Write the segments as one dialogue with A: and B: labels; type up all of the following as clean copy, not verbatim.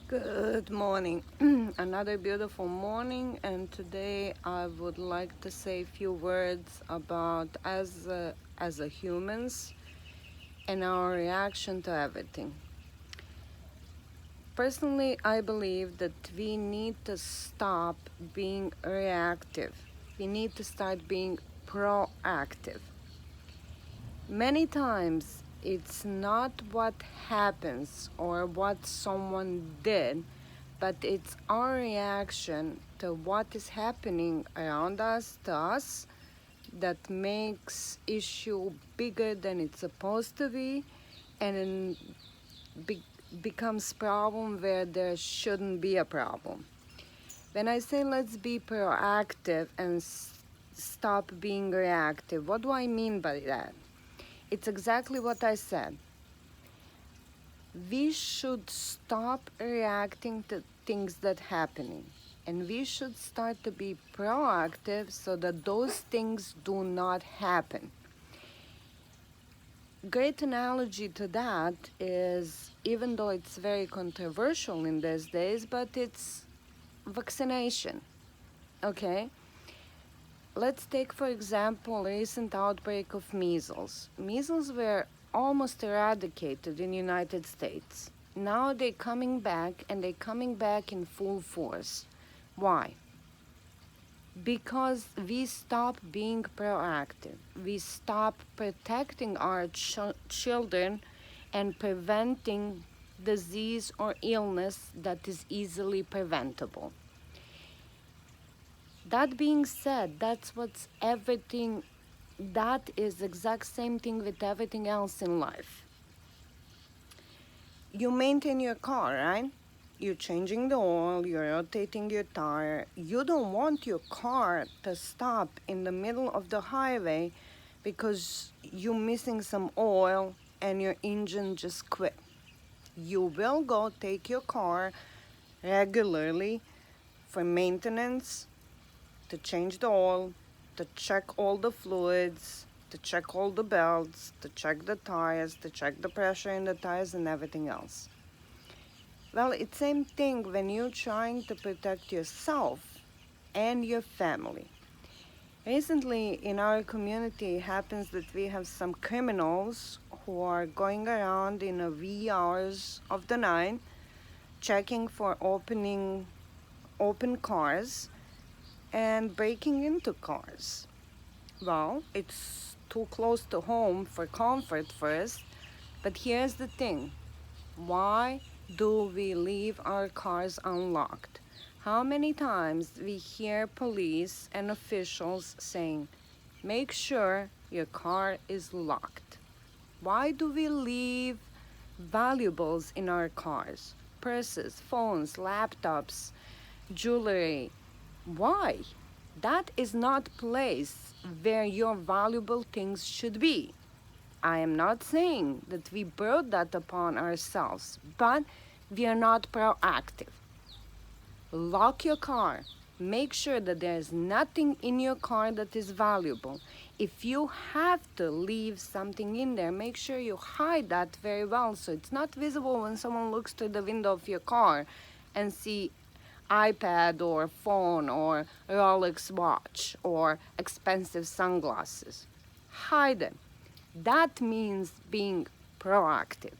A: Good morning. Another beautiful morning, and today I would like to say a few words about as a humans and our reaction to everything. Personally, I believe that we need to stop being reactive. We need to start being proactive. Many times, it's not what happens or what someone did, but it's our reaction to what is happening around us, to us, that makes issue bigger than it's supposed to be, and then be- becomes problem where there shouldn't be a problem. When I say let's be proactive and stop being reactive, what do I mean by that? It's exactly what I said. We should stop reacting to things that happening, and we should start to be proactive so that those things do not happen. Great analogy to that is, even though it's very controversial in these days, but it's vaccination. Okay, let's take for example recent outbreak of measles. Measles were almost eradicated in the United States. Now they're coming back, and they're coming back in full force. Why? Because we stop being proactive. We stop protecting our children and preventing disease or illness that is easily preventable. That being said, that's what's everything, that is exact same thing with everything else in life. You maintain your car, right? You're changing the oil, you're rotating your tire. You don't want your car to stop in the middle of the highway because you're missing some oil and your engine just quit. You will go take your car regularly for maintenance, to change the oil, to check all the fluids, to check all the belts, to check the tires, to check the pressure in the tires and everything else. Well, it's same thing when you're trying to protect yourself and your family. Recently in our community it happens that we have some criminals who are going around in the wee hours of the night checking for open cars and breaking into cars. Well, it's too close to home for comfort first, but here's the thing. Why do we leave our cars unlocked? How many times we hear police and officials saying, make sure your car is locked. Why do we leave valuables in our cars? Purses, phones, laptops, jewelry. Why? That is not place where your valuable things should be. I am not saying that we brought that upon ourselves, but we are not proactive. Lock your car. Make sure that there is nothing in your car that is valuable. If you have to leave something in there, make sure you hide that very well so it's not visible when someone looks through the window of your car and see iPad or phone or Rolex watch or expensive sunglasses. Hide them. That means being proactive.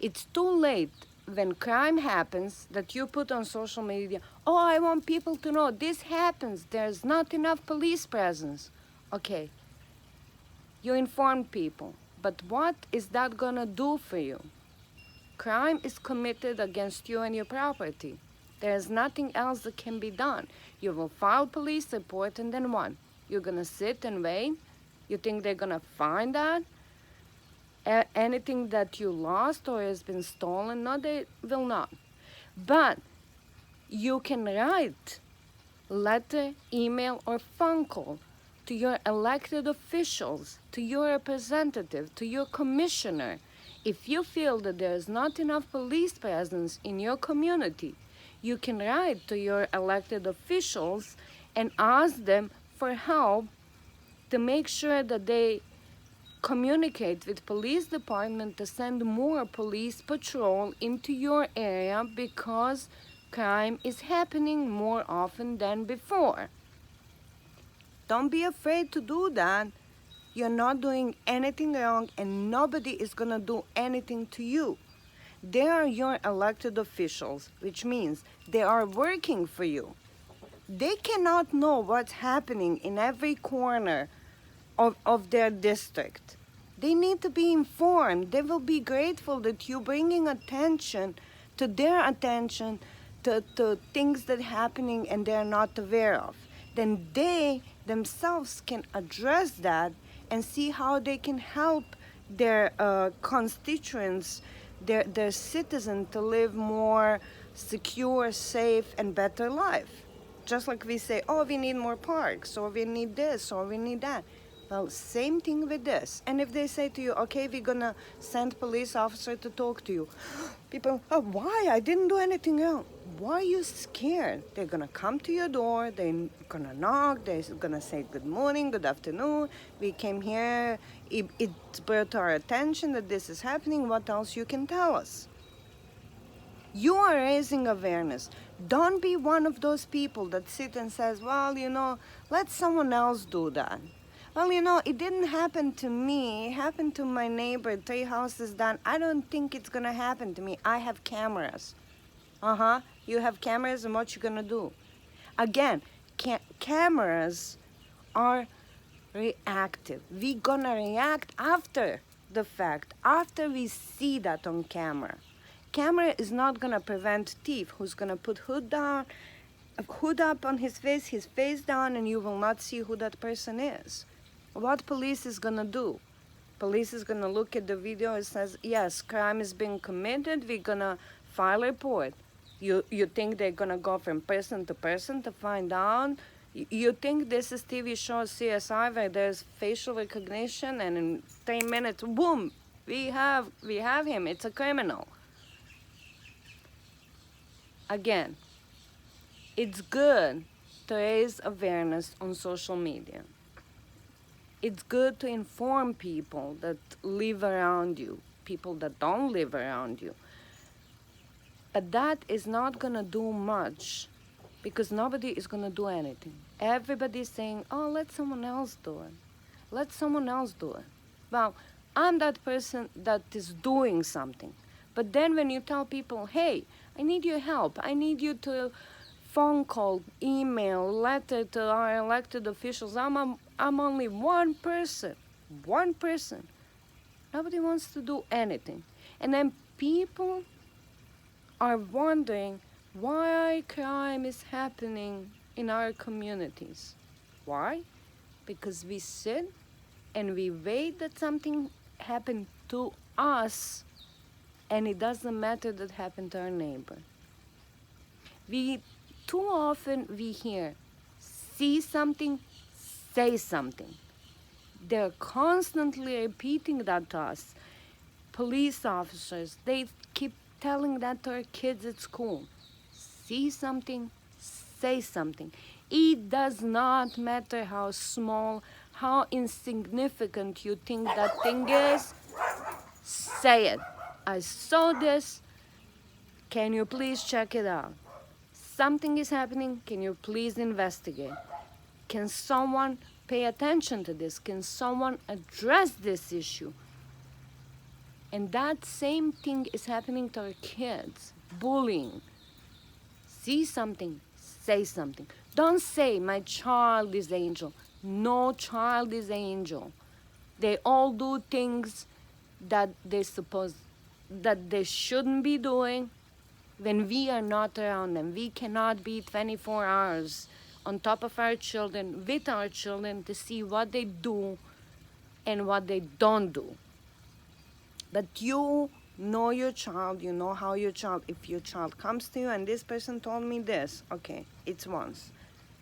A: It's too late when crime happens that you put on social media, oh, I want people to know this happens. There's not enough police presence. Okay, you inform people, but what is that gonna do for you? Crime is committed against you and your property. There's nothing else that can be done. You will file police report and then what? You're gonna sit and wait? You think they're gonna find that? Anything that you lost or has been stolen? No, they will not. But you can write letter, email, or phone call to your elected officials, to your representative, to your commissioner. If you feel that there is not enough police presence in your community, you can write to your elected officials and ask them for help to make sure that they communicate with police department to send more police patrol into your area because crime is happening more often than before. Don't be afraid to do that. You're not doing anything wrong and nobody is gonna do anything to you. They are your elected officials, which means they are working for you. They cannot know what's happening in every corner of their district. They need to be informed. They will be grateful that you're bringing attention to their attention to things that are happening and they're not aware of. Then they themselves can address that and see how they can help their constituents, their citizens to live more secure, safe, and better life. Just like we say, oh, we need more parks, or we need this, or we need that. Well, same thing with this. And if they say to you, okay, we're gonna send police officer to talk to you, people, oh, why? I didn't do anything wrong. Why are you scared? They're gonna come to your door, they're gonna knock, they're gonna say good morning, good afternoon. We came here, it's brought to our attention that this is happening. What else you can tell us? You are raising awareness. Don't be one of those people that sit and says, well, let someone else do that. Well, it didn't happen to me. It happened to my neighbor 3 houses down. I don't think it's gonna happen to me. I have cameras. You have cameras, and what you gonna do? Again, cameras are reactive. We gonna react after the fact, after we see that on camera. Camera is not gonna prevent thief who's gonna put hood up on his face down, and you will not see who that person is. What police is gonna do? Police is gonna look at the video and says, yes, crime is being committed, we're gonna file a report. You think they're gonna go from person to person to find out? You think this is TV show CSI where there's facial recognition and in 3 minutes, boom, we have him, it's a criminal. Again, it's good to raise awareness on social media. It's good to inform people that live around you, people that don't live around you. But that is not gonna do much because nobody is gonna do anything. Everybody's saying, oh, let someone else do it. Let someone else do it. Well, I'm that person that is doing something. But then when you tell people, hey, I need your help, I need you to phone call, email, letter to our elected officials, I'm only one person. Nobody wants to do anything. And then people are wondering why crime is happening in our communities. Why? Because we sit and we wait that something happened to us, and it doesn't matter that happened to our neighbor. Too often we hear, see something, say something. They're constantly repeating that to us. Police officers, they keep telling that to our kids at school. See something, say something. It does not matter how small, how insignificant you think that thing is, say it. I saw this, can you please check it out? Something is happening, can you please investigate? Can someone pay attention to this? Can someone address this issue? And that same thing is happening to our kids. Bullying. See something, say something. Don't say, my child is angel. No child is angel. They all do things that they shouldn't be doing when we are not around them. We cannot be 24 hours on top of our children, with our children, to see what they do and what they don't do. But you know your child, you know how your child, if your child comes to you and this person told me this, okay, it's once.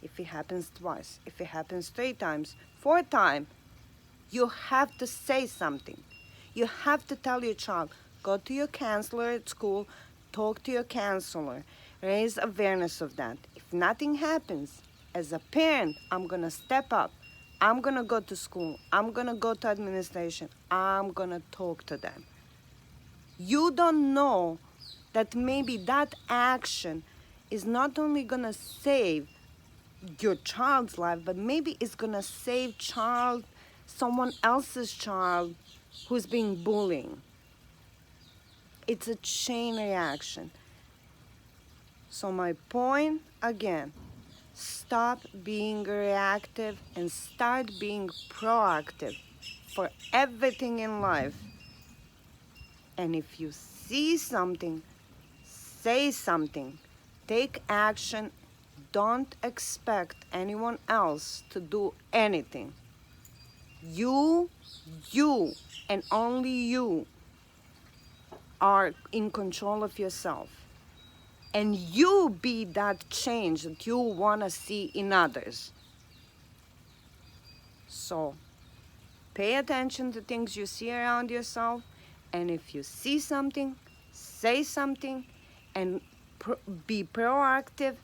A: If it happens twice, if it happens 3 times, 4 times, you have to say something. You have to tell your child, go to your counselor at school, talk to your counselor, raise awareness of that. If nothing happens, as a parent, I'm gonna step up. I'm gonna go to school. I'm gonna go to administration. I'm gonna talk to them. You don't know that maybe that action is not only gonna save your child's life, but maybe it's gonna save someone else's child who's being bullied. It's a chain reaction. So my point again, stop being reactive and start being proactive for everything in life. And if you see something, say something, take action. Don't expect anyone else to do anything. You, and only you are in control of yourself. And you be that change that you want to see in others. So pay attention to things you see around yourself. And if you see something, say something and be proactive,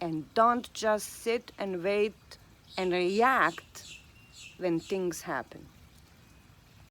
A: and don't just sit and wait and react when things happen.